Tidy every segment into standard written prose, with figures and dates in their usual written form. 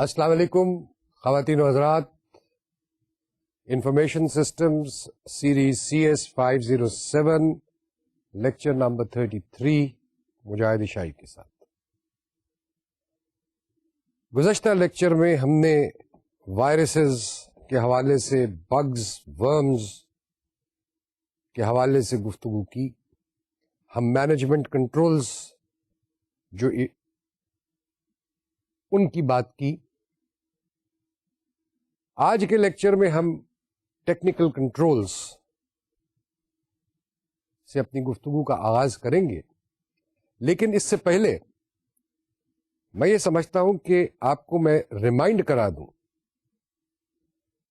السلام علیکم خواتین و حضرات. Information systems series CS 507 lecture number 33 مجاہد شاہی کے ساتھ. گزشتہ لیکچر میں ہم نے وائرسز کے حوالے سے، بگز، ورمز کے حوالے سے گفتگو کی. ہم مینجمنٹ کنٹرولز جو ان کی بات کی. آج کے لیکچر میں ہم ٹیکنیکل کنٹرولز سے اپنی گفتگو کا آغاز کریں گے، لیکن اس سے پہلے میں یہ سمجھتا ہوں کہ آپ کو میں ریمائنڈ کرا دوں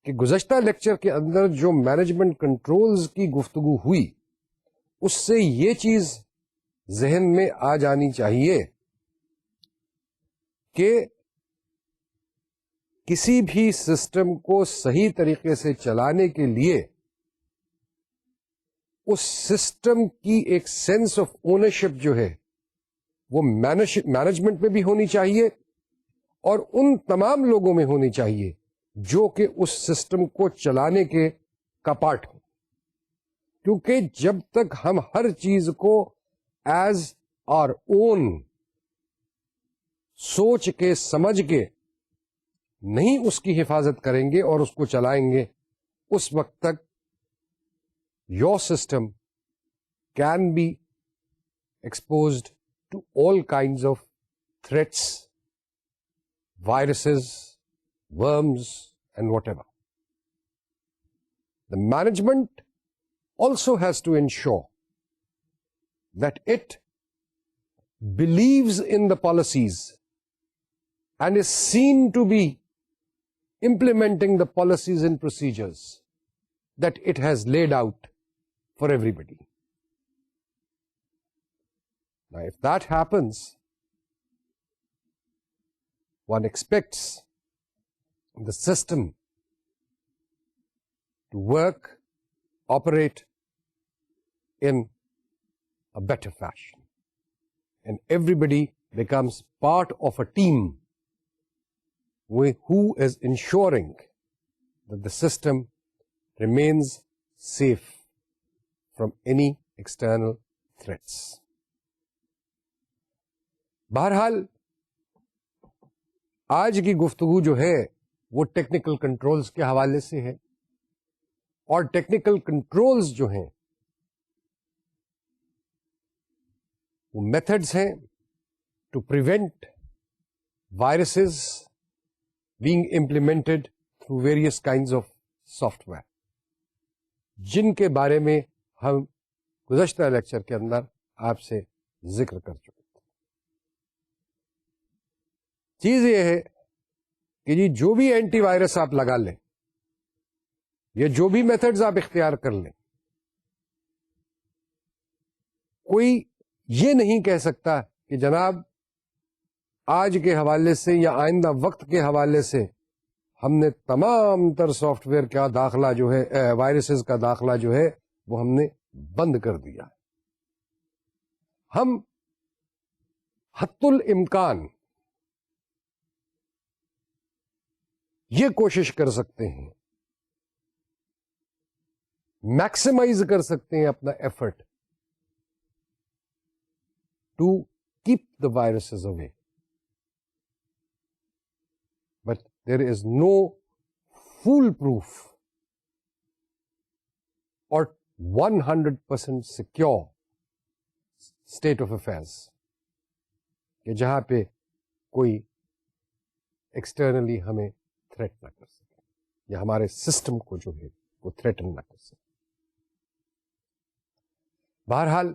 کہ گزشتہ لیکچر کے اندر جو مینجمنٹ کنٹرولز کی گفتگو ہوئی، اس سے یہ چیز ذہن میں آ جانی چاہیے کہ کسی بھی سسٹم کو صحیح طریقے سے چلانے کے لیے اس سسٹم کی ایک سینس آف اونرشپ جو ہے وہ مینجمنٹ میں بھی ہونی چاہیے اور ان تمام لوگوں میں ہونی چاہیے جو کہ اس سسٹم کو چلانے کے کا پارٹ ہوں. کیونکہ جب تک ہم ہر چیز کو ایز آر اون سوچ کے سمجھ کے نہیں اس کی حفاظت کریں گے اور اس کو چلائیں گے، اس وقت تک your system can be exposed to all kinds of threats, viruses, worms and whatever. The management also has to ensure that it believes in the policies and is seen to be implementing the policies and procedures that it has laid out for everybody. Now, if that happens, one expects the system to work, operate in a better fashion. And everybody becomes part of a team who is ensuring that the system remains safe from any external threats. بہرحال آج کی گفتگو جو ہے وہ technical controls کے حوالے سے ہے، اور ٹیکنیکل کنٹرولز جو ہیں وہ میتھڈز ہیں to prevent viruses being implemented through various kinds of software، جن کے بارے میں ہم گزشتہ لیکچر کے اندر آپ سے ذکر کر چکے تھے. چیز یہ ہے کہ جی جو بھی اینٹی وائرس آپ لگا لیں یا جو بھی میتھڈز آپ اختیار کر لیں، کوئی یہ نہیں کہہ سکتا کہ جناب آج کے حوالے سے یا آئندہ وقت کے حوالے سے ہم نے تمام تر سافٹ ویئر کا داخلہ جو ہے، وائرسز کا داخلہ جو ہے وہ ہم نے بند کر دیا. ہم حتی الامکان یہ کوشش کر سکتے ہیں، میکسیمائز کر سکتے ہیں اپنا effort to keep the viruses away. But there is no foolproof or 100% secure state of affairs کہ جہاں پہ کوئی ایکسٹرنلی ہمیں تھریٹ نہ کر سکے یا ہمارے سسٹم کو جو ہے وہ تھریٹن نہ کر سکے. بہرحال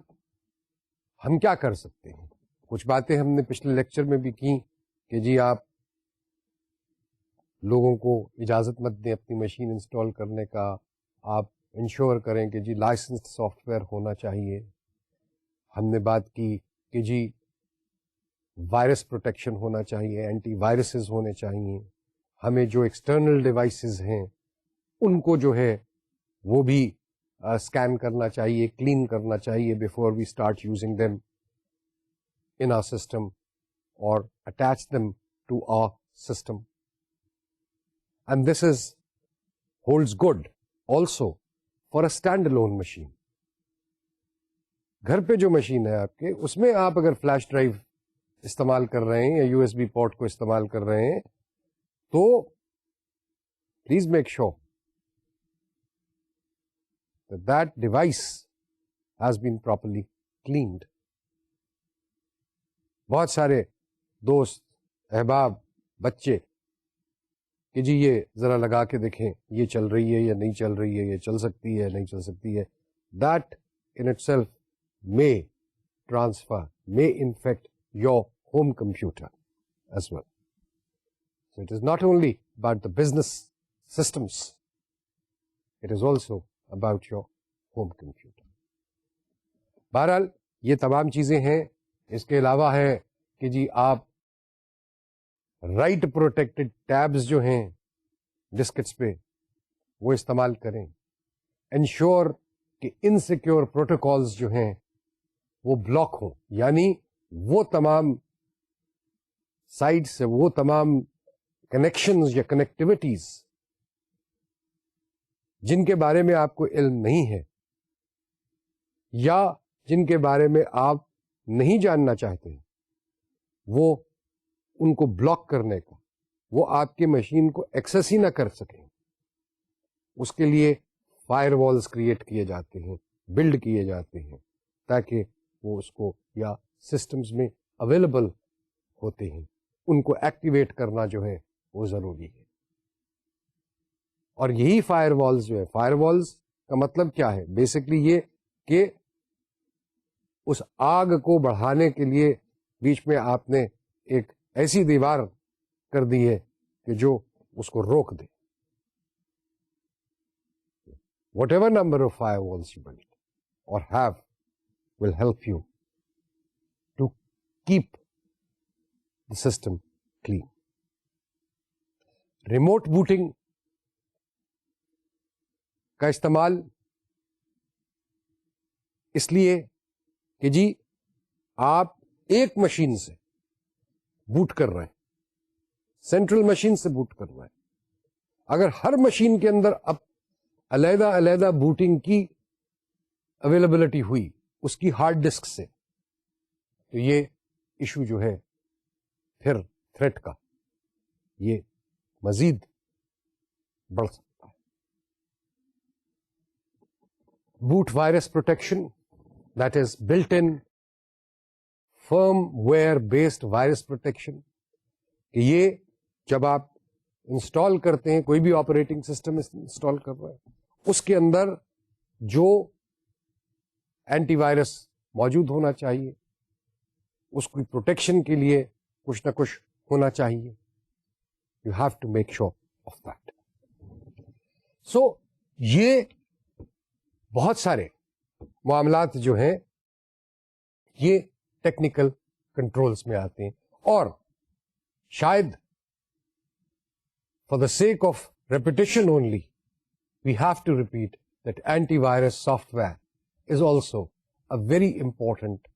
ہم کیا کر سکتے ہیں؟ کچھ باتیں ہم نے پچھلے لیکچر میں بھی کی کہ جی آپ لوگوں کو اجازت مت دیں اپنی مشین انسٹال کرنے کا، آپ انشور کریں کہ جی لائسنسڈ سافٹ ویئر ہونا چاہیے. ہم نے بات کی کہ جی وائرس پروٹیکشن ہونا چاہیے، اینٹی وائرسز ہونے چاہیے. ہمیں جو ایکسٹرنل ڈیوائسز ہیں ان کو جو ہے وہ بھی اسکین کرنا چاہیے، کلین کرنا چاہیے before we start using them in our system اور attach them to our system. and this is holds good also for a standalone machine. گھر پہ جو مشین ہے آپ کے, اس میں آپ اگر فلیش ڈرائیو استعمال کر رہے ہیں یا یو ایس بی پورٹ کو استعمال کر رہے ہیں تو please make sure that device has been properly cleaned. بہت سارے دوست, احباب, بچے کہ جی یہ ذرا لگا کے دیکھیں یہ چل رہی ہے یا نہیں چل رہی ہے, یہ چل سکتی ہے نہیں چل سکتی ہے. That in itself may transfer, may infect your home computer as well. So it is not only about the business systems, it is also about your home computer. بہرحال یہ تمام چیزیں ہیں. اس کے علاوہ ہے کہ جی آپ رائٹ پروٹیکٹڈ ٹیبز جو ہیں ڈسکٹس پہ وہ استعمال کریں. انشور کہ انسیکیور پروٹوکالز جو ہیں وہ بلاک ہوں, یعنی وہ تمام سائٹس, وہ تمام کنیکشنز یا کنیکٹیوٹیز جن کے بارے میں آپ کو علم نہیں ہے یا جن کے بارے میں آپ نہیں جاننا چاہتے ہیں, وہ ان کو بلاک کرنے کا, وہ آپ کے مشین کو ایکسیس ہی نہ کر سکیں. اس کے لیے فائر والز کریٹ کیے جاتے ہیں, بلڈ کیے جاتے ہیں, تاکہ وہ اس کو یا سسٹمز میں اویلیبل ہوتے ہیں, ان کو ایکٹیویٹ کرنا جو ہے وہ ضروری ہے. اور یہی فائر والز جو ہے, فائر والز کا مطلب کیا ہے؟ بیسکلی یہ کہ اس آگ کو بڑھانے کے لیے بیچ میں آپ نے ایک ایسی دیوار کر دی ہے کہ جو اس کو روک دے. Whatever number of firewalls you build or have will help you to keep the system clean. Remote booting کا استعمال اس لیے کہ جی آپ ایک مشین سے بوٹ کر رہے ہیں, سینٹرل مشین سے بوٹ کر رہے ہیں. اگر ہر مشین کے اندر اب علیحدہ علیحدہ بوٹنگ کی اویلیبلٹی ہوئی اس کی ہارڈ ڈسک سے, تو یہ ایشو جو ہے پھر تھریٹ کا یہ مزید بڑھ سکتا ہے. Boot virus protection, that is built in firmware based virus protection, کہ یہ جب آپ انسٹال کرتے ہیں, کوئی بھی آپریٹنگ سسٹم انسٹال کر رہے ہیں, اس کے اندر جو اینٹی وائرس موجود ہونا چاہیے, اس کی پروٹیکشن کے لیے کچھ نہ کچھ ہونا چاہیے. You have to make sure of that. So یہ بہت سارے معاملات جو ہیں یہ ٹیکنیکل کنٹرولز میں آتے ہیں, اور شاید for the sake of repetition only, we have to repeat that antivirus software is also a very important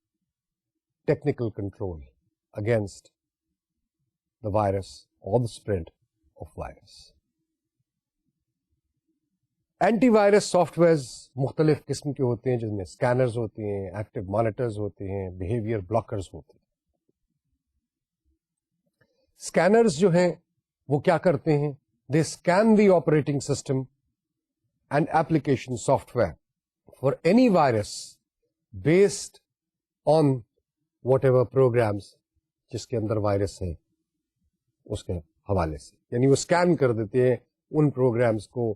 technical control against the virus or the spread of virus. Antivirus softwares مختلف قسم کے ہوتے ہیں, جن میں scanners ہوتے ہیں, active monitors ہوتے ہیں, بیہیویئر بلاکرز ہوتے ہیں. اسکینرز جو ہیں وہ کیا کرتے ہیں؟ They scan the operating system and application software for any virus based on whatever programs جس کے اندر وائرس ہے اس کے حوالے سے. یعنی وہ اسکین کر دیتے ہیں ان پروگرامس کو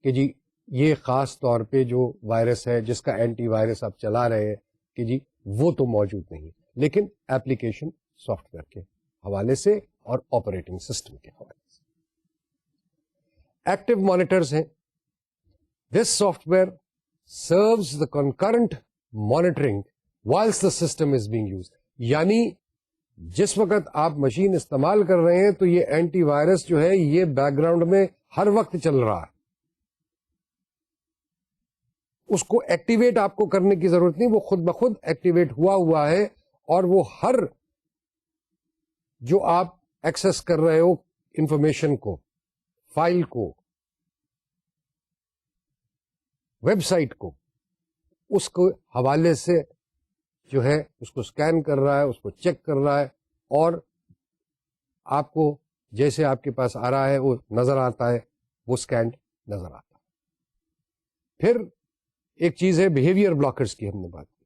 کہ جی یہ خاص طور پہ جو وائرس ہے جس کا اینٹی وائرس آپ چلا رہے ہیں کہ جی وہ تو موجود نہیں, لیکن ایپلیکیشن سافٹ ویئر کے حوالے سے اور آپریٹنگ سسٹم کے حوالے سے. ایکٹیو مانیٹرز ہیں. This software serves the concurrent monitoring while the system is being used. یعنی جس وقت آپ مشین استعمال کر رہے ہیں تو یہ اینٹی وائرس جو ہے یہ بیک گراؤنڈ میں ہر وقت چل رہا ہے. اس کو ایکٹیویٹ آپ کو کرنے کی ضرورت نہیں, وہ خود بخود ایکٹیویٹ ہوا ہے, اور وہ ہر جو آپ ایکسس کر رہے ہو انفارمیشن کو فائل کو، ویب سائٹ کو، اس کو حوالے سے جو ہے اس کو اسکین کر رہا ہے، اس کو چیک کر رہا ہے، اور آپ کو جیسے آپ کے پاس آ رہا ہے وہ نظر آتا ہے، وہ اسکینڈ نظر آتا ہے. پھر ایک چیز ہے بہیویئر بلاکرز کی، ہم نے بات کی.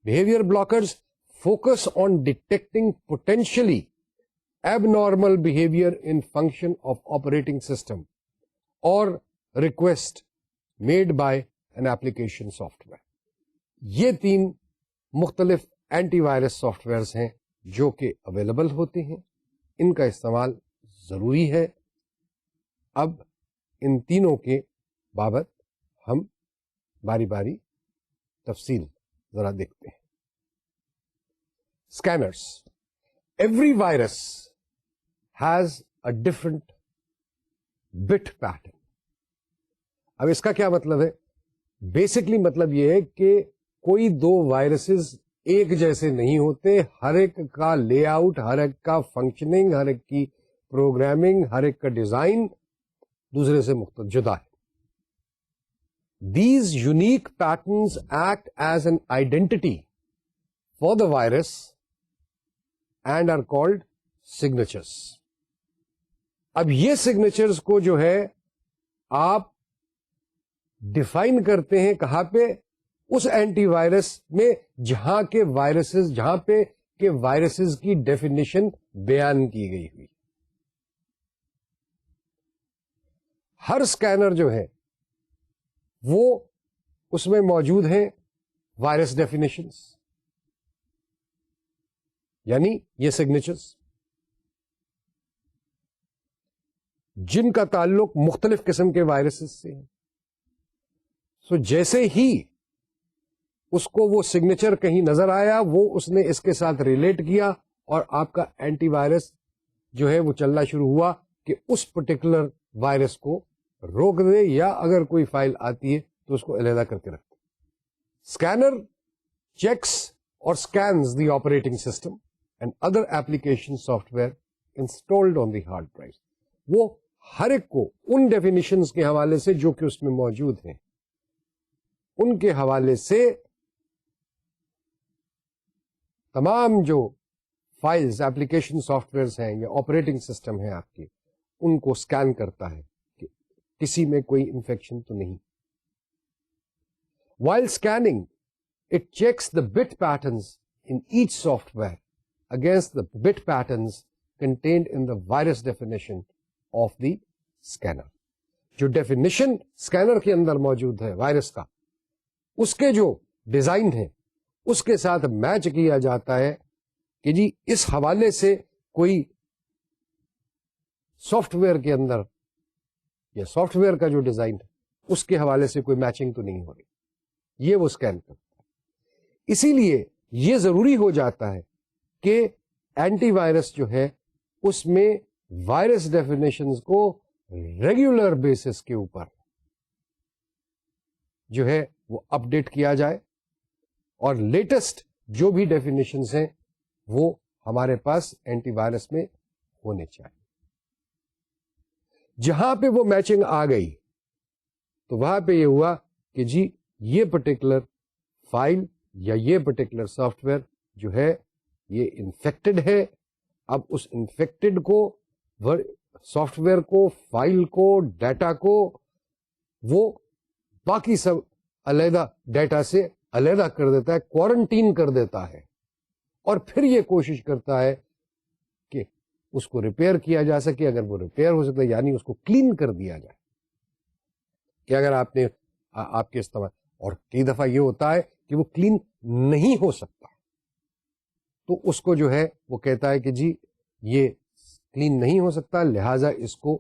Behaviour blockers focus on detecting potentially abnormal behavior in function of operating system or request made by an application software. یہ 3 مختلف اینٹی وائرس سافٹ ویئرس ہیں جو کہ اویلیبل ہوتے ہیں. ان کا استعمال ضروری ہے. اب ان تینوں کے بابت ہم باری باری تفصیل ذرا دیکھتے ہیں. Scanners. Every virus has a different bit pattern. اب اس کا کیا مطلب ہے؟ بیسکلی مطلب یہ ہے کہ کوئی 2 وائرسز ایک جیسے نہیں ہوتے. ہر ایک کا لے آؤٹ، ہر ایک کا فنکشننگ، ہر ایک کی پروگرامنگ، ہر ایک کا ڈیزائن دوسرے سے مختلف جدا ہے. These unique patterns act as an identity for the virus and are called signatures. اب یہ سگنیچرز کو جو ہے آپ ڈیفائن کرتے ہیں کہاں پہ؟ اس اینٹی وائرس میں جہاں پہ کہ وائرسز کی ڈیفینیشن بیان کی گئی ہوئی. ہر اسکینر جو ہے وہ اس میں موجود ہیں وائرس ڈیفینیشنز، یعنی یہ سگنیچرز جن کا تعلق مختلف قسم کے وائرسز سے ہے. جیسے ہی اس کو وہ سگنیچر کہیں نظر آیا، وہ اس نے اس کے ساتھ ریلیٹ کیا اور آپ کا اینٹی وائرس جو ہے وہ چلنا شروع ہوا کہ اس پرٹیکولر وائرس کو روک دے، یا اگر کوئی فائل آتی ہے تو اس کو علیحدہ کر کے رکھ دے. اسکینر چیکس اور scans the operating system and other application software installed on the hard drive. وہ ہر ایک کو ان ڈیفینیشنز کے حوالے سے جو کہ اس میں موجود ہیں، ان کے حوالے سے تمام جو فائلز، ایپلیکیشن سافٹ ویئرز ہیں یا آپریٹنگ سسٹم ہیں آپ کے، ان کو اسکین کرتا ہے کہ کسی میں کوئی انفیکشن تو نہیں. While scanning, it checks the bit patterns in each software against the bit patterns contained in the virus definition of the scanner. جو ڈیفینیشن اسکینر کے اندر موجود ہے وائرس کا، اس کے جو ڈیزائن ہے اس کے ساتھ میچ کیا جاتا ہے کہ جی اس حوالے سے کوئی سافٹ ویئر کے اندر یا سافٹ ویئر کا جو ڈیزائن ہے اس کے حوالے سے کوئی میچنگ تو نہیں ہو رہی. یہ وہ اسکین کرتا ہے. اسی لیے یہ ضروری ہو جاتا ہے کہ اینٹی وائرس جو ہے اس میں وائرس ڈیفینیشنز کو ریگولر بیسس کے اوپر جو ہے وہ اپڈیٹ کیا جائے، اور لیٹسٹ جو بھی ڈیفینیشنز ہیں وہ ہمارے پاس اینٹی وائرس میں ہونے چاہیے. جہاں پہ وہ میچنگ آ گئی تو وہاں پہ یہ ہوا کہ جی یہ پرٹیکولر فائل یا یہ پرٹیکولر سافٹ ویئر جو ہے یہ انفیکٹڈ ہے. اب اس انفیکٹڈ کو، سافٹ ویئر کو، فائل کو، ڈیٹا کو وہ باقی سب علیحدہ ڈیٹا سے علیحدہ کر دیتا ہے، کوارنٹین کر دیتا ہے، اور پھر یہ کوشش کرتا ہے کہ اس کو ریپیئر کیا جا سکے. اگر وہ ریپیئر ہو سکتا ہے یعنی اس کو کلین کر دیا جائے کہ اگر آپ کے استعمال، اور کئی دفعہ یہ ہوتا ہے کہ وہ کلین نہیں ہو سکتا تو اس کو جو ہے وہ کہتا ہے کہ جی یہ کلین نہیں ہو سکتا، لہذا اس کو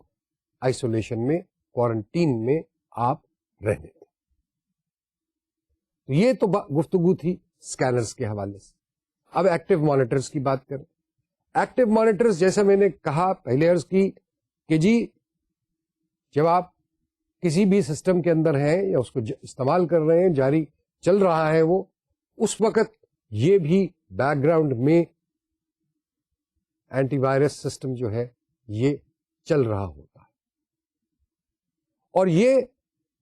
آئسولیشن میں، کوارنٹین میں آپ رہنے دیں. تو یہ تو گفتگو تھی اسکینرز کے حوالے سے. اب ایکٹیو مانیٹرز کی بات کریں. ایکٹیو مانیٹرز جیسا میں نے کہا پہلے عرض کی کہ جی جب آپ کسی بھی سسٹم کے اندر ہیں یا اس کو استعمال کر رہے ہیں، جاری چل رہا ہے وہ، اس وقت یہ بھی بیک گراؤنڈ میں اینٹی وائرس سسٹم جو ہے یہ چل رہا ہوتا ہے. اور یہ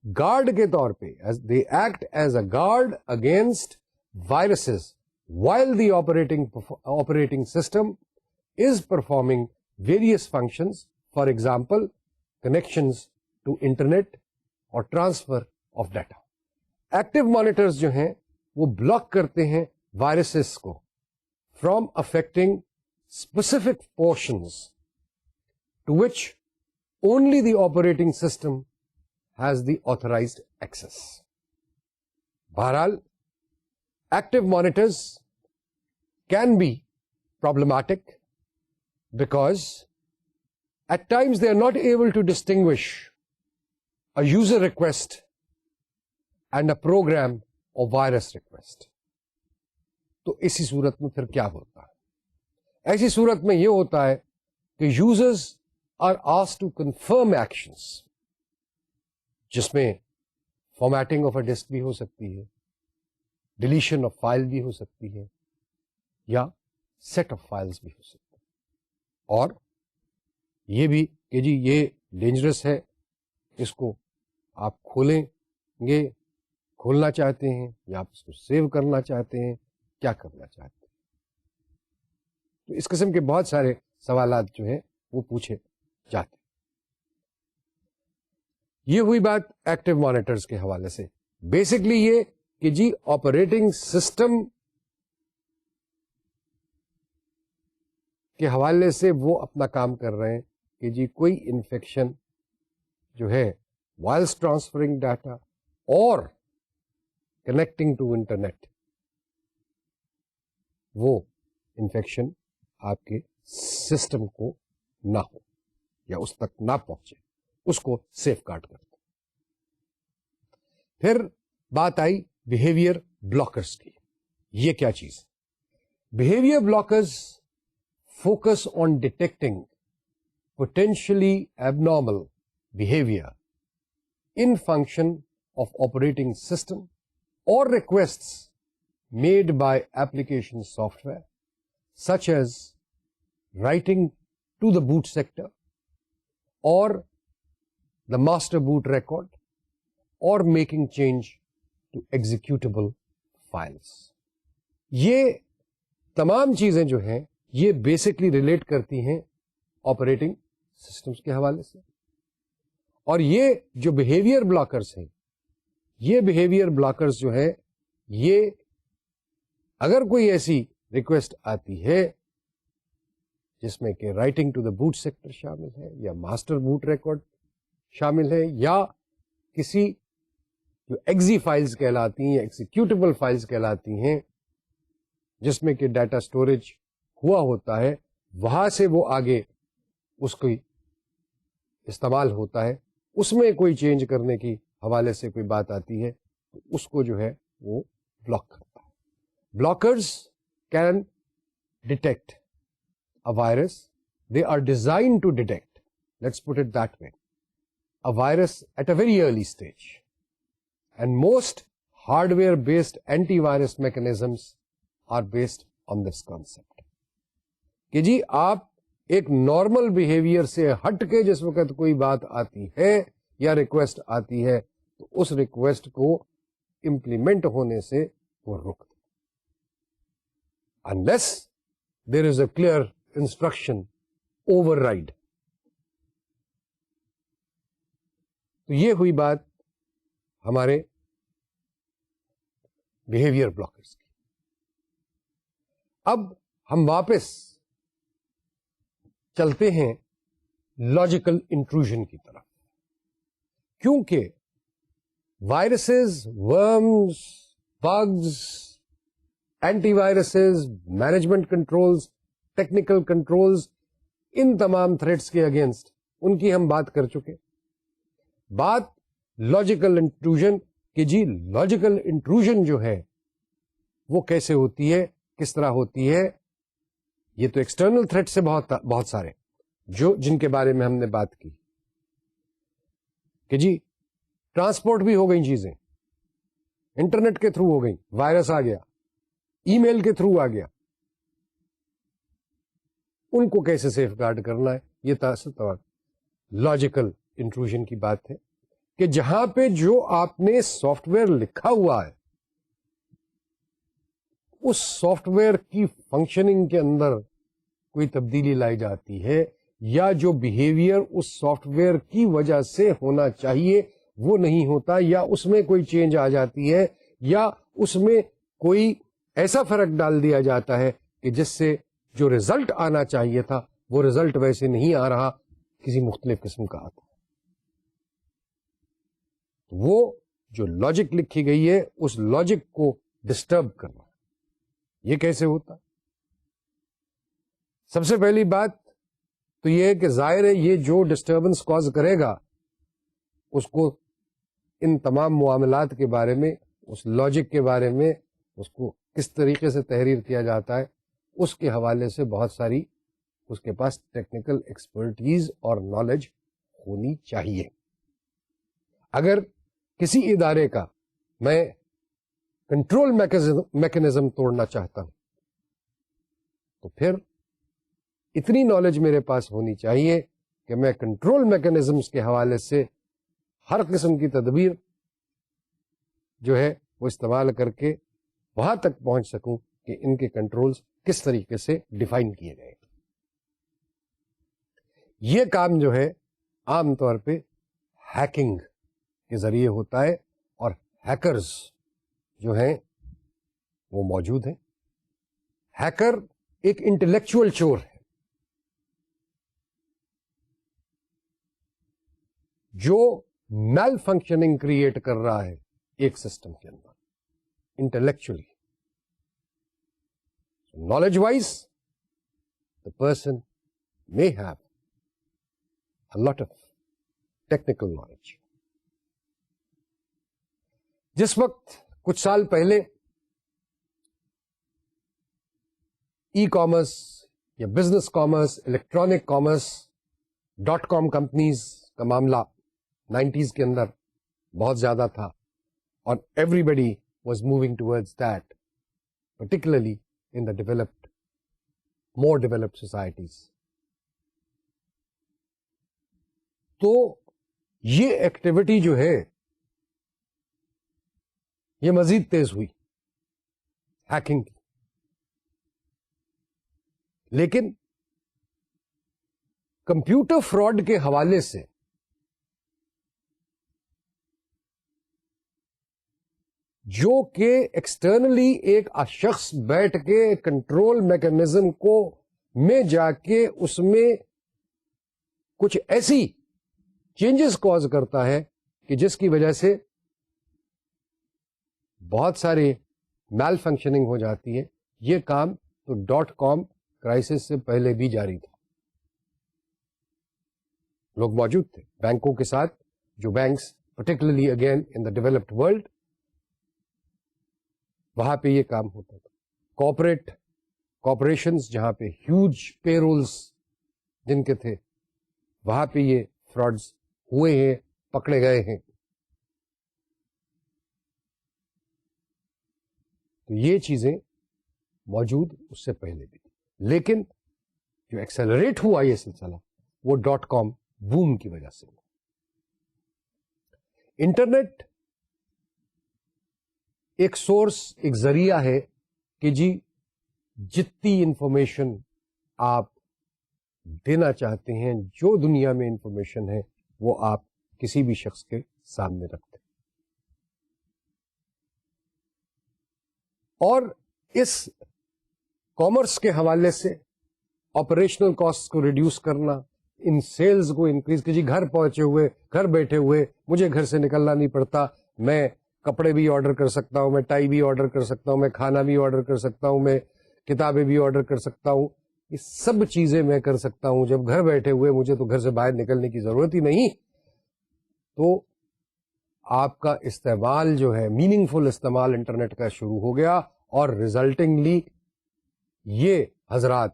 گارڈ کے طور پہ they act as a guard against viruses while the operating system is performing various functions, for example, connections to internet or transfer of data. Active monitors جو ہیں وہ بلاک کرتے ہیں وائرسز کو from affecting specific portions to which only the operating system has the authorized access. بہرحال active monitors can be problematic because at times they are not able to distinguish a user request and a program or virus request. تو اسی صورت میں پھر کیا ہوتا ہے؟ ایسی صورت میں یہ ہوتا ہے کہ users are asked to confirm actions جس میں formatting of a disk بھی ہو سکتی ہے، ڈیلیشن آف فائل بھی ہو سکتی ہے، یا سیٹ آف فائلز بھی ہو سکتی ہے، اور یہ بھی کہ جی یہ ڈینجرس ہے، اس کو آپ کھولیں گے، کھولنا چاہتے ہیں یا آپ اس کو سیو کرنا چاہتے ہیں، کیا کرنا چاہتے ہیں. تو اس قسم کے بہت سارے سوالات جو ہیں وہ پوچھے جاتے ہیں. یہ ہوئی بات ایکٹیو مانیٹرز کے حوالے سے. بیسکلی یہ کہ جی آپریٹنگ سسٹم کے حوالے سے وہ اپنا کام کر رہے ہیں کہ جی کوئی انفیکشن جو ہے وائلس ٹرانسفرنگ ڈاٹا اور کنیکٹنگ ٹو انٹرنیٹ، وہ انفیکشن آپ کے سسٹم کو نہ ہو یا اس تک نہ پہنچے، اس کو سیف گارڈ کرتے. پھر بات آئی بیہیویئر بلاکرز کی. یہ کیا چیز؟ Behaviour blockers focus on detecting potentially abnormal behavior in function of operating system or requests made by application software such as writing to the boot sector or the master boot record or making change to executable files. یہ تمام چیزیں جو ہیں یہ basically relate کرتی ہیں operating systems کے حوالے سے. اور یہ جو بیہیویئر بلاکرز ہیں، یہ بیہیویئر بلاکرز جو ہے یہ اگر کوئی ایسی ریکویسٹ آتی ہے جس میں کہ writing to the boot sector شامل ہے یا ماسٹر بوٹ ریکارڈ شامل ہے یا کسی جو ایگزی فائلز کہلاتی ہیں یا ایکزیکیوٹیبل فائلز کہلاتی ہیں جس میں کہ ڈیٹا سٹوریج ہوا ہوتا ہے، وہاں سے وہ آگے اس کو استعمال ہوتا ہے، اس میں کوئی چینج کرنے کی حوالے سے کوئی بات آتی ہے تو اس کو جو ہے وہ بلاک کرتا ہے. Blockers can detect a virus. They are designed to detect, let's put it that way, a virus at a very early stage. And most hardware-based antivirus mechanisms are based on this concept. کہ جی آپ ایک normal behaviour سے ہٹ کے جس وقت کوئی بات آتی ہے یا ریکویسٹ آتی ہے تو اس ریکویسٹ کو امپلیمنٹ ہونے سے وہ روک دیں. Unless there is a clear instruction override. تو یہ ہوئی بات ہمارے بیہیویئر بلاکرز کی. اب ہم واپس چلتے ہیں لاجیکل انٹروژن کی طرف، کیونکہ viruses, worms, bugs, antiviruses, management controls, technical controls, ان تمام تھریٹس کے اگینسٹ ان کی ہم بات کر چکے. بات لاجیکل انٹروژن کہ جی لاجیکل انٹروژن جو ہے وہ کیسے ہوتی ہے، کس طرح ہوتی ہے. یہ تو ایکسٹرنل تھریٹ سے بہت سارے جن کے بارے میں ہم نے بات کی کہ جی ٹرانسپورٹ بھی ہو گئی چیزیں، انٹرنیٹ کے تھرو ہو گئی، وائرس آ گیا، ای میل کے تھرو آ گیا، ان کو کیسے سیف گارڈ کرنا ہے، یہ لاجیکل انٹروژن کی بات ہے. کہ جہاں پہ جو آپ نے سافٹ ویئر لکھا ہوا ہے اس سافٹ ویئر کی فنکشننگ کے اندر کوئی تبدیلی لائی جاتی ہے یا جو بیہیویئر اس سافٹ ویئر کی وجہ سے ہونا چاہیے وہ نہیں ہوتا یا اس میں کوئی چینج آ جاتی ہے یا اس میں کوئی ایسا فرق ڈال دیا جاتا ہے کہ جس سے جو رزلٹ آنا چاہیے تھا وہ رزلٹ ویسے نہیں آ رہا، کسی مختلف قسم کا آتا. وہ جو لاجک لکھی گئی ہے اس لاجک کو ڈسٹرب کرنا، یہ کیسے ہوتا؟ سب سے پہلی بات تو یہ ہے کہ ظاہر ہے یہ جو ڈسٹربنس کاز کرے گا اس کو ان تمام معاملات کے بارے میں، اس لاجک کے بارے میں، اس کو کس طریقے سے تحریر کیا جاتا ہے اس کے حوالے سے بہت ساری اس کے پاس ٹیکنیکل ایکسپرٹیز اور نالج ہونی چاہیے. اگر کسی ادارے کا میں کنٹرول میکینزم توڑنا چاہتا ہوں تو پھر اتنی نالج میرے پاس ہونی چاہیے کہ میں کنٹرول میکینزمز کے حوالے سے ہر قسم کی تدبیر جو ہے وہ استعمال کر کے وہاں تک پہنچ سکوں کہ ان کے کنٹرولز کس طریقے سے ڈیفائن کیے گئے. یہ کام جو ہے عام طور پہ ہیکنگ کے ذریعے ہوتا ہے اور ہیکرز جو ہیں وہ موجود ہیں. ہیکر ایک انٹلیکچوئل چور ہے جو میل فنکشننگ کریٹ کر رہا ہے ایک سسٹم کے اندر intellectually. Knowledge wise the person may have a lot of technical knowledge. جس وقت کچھ سال پہلے ای کامرس یا business commerce, electronic commerce, .com companies کا معاملہ 90s کے اندر بہت زیادہ تھا اور everybody was moving towards that, particularly in the more developed societies. تو یہ ایکٹیویٹی جو ہے یہ مزید تیز ہوئی ہیکنگ کی، لیکن کمپیوٹر فراڈ کے حوالے سے جو کہ ایکسٹرنلی ایک شخص بیٹھ کے کنٹرول میکینزم کو میں جا کے اس میں کچھ ایسی چینجز کاز کرتا ہے کہ جس کی وجہ سے بہت سارے میل فنکشننگ ہو جاتی ہے. یہ کام تو .com کرائسس سے پہلے بھی جاری تھا. لوگ موجود تھے بینکوں کے ساتھ، جو banks particularly again in the developed world, وہاں پہ یہ کام ہوتا تھا. کارپوریشنز جہاں پہ ہیوج پے رولز جن کے تھے وہاں پہ یہ فراڈز ہوئے ہیں، پکڑے گئے ہیں. تو یہ چیزیں موجود اس سے پہلے بھی، لیکن جو ایکسلریٹ ہوا یہ سلسلہ وہ .com بوم کی وجہ سے ہوا. انٹرنیٹ ایک سورس، ایک ذریعہ ہے کہ جی جتنی انفارمیشن آپ دینا چاہتے ہیں، جو دنیا میں انفارمیشن ہے وہ آپ کسی بھی شخص کے سامنے رکھتے ہیں. اور اس کامرس کے حوالے سے آپریشنل کاسٹ کو ریڈیوس کرنا، ان سیلز کو انکریز کہ جی گھر پہنچے ہوئے، گھر بیٹھے ہوئے مجھے گھر سے نکلنا نہیں پڑتا، میں کپڑے بھی آرڈر کر سکتا ہوں، میں ٹائی بھی آرڈر کر سکتا ہوں، میں کھانا بھی آرڈر کر سکتا ہوں، میں کتابیں بھی آرڈر کر سکتا ہوں. یہ سب چیزیں میں کر سکتا ہوں جب گھر بیٹھے ہوئے، مجھے تو گھر سے باہر نکلنے کی ضرورت ہی نہیں. تو آپ کا استعمال جو ہے، میننگ فل استعمال انٹرنیٹ کا شروع ہو گیا اور ریزلٹنگلی یہ حضرات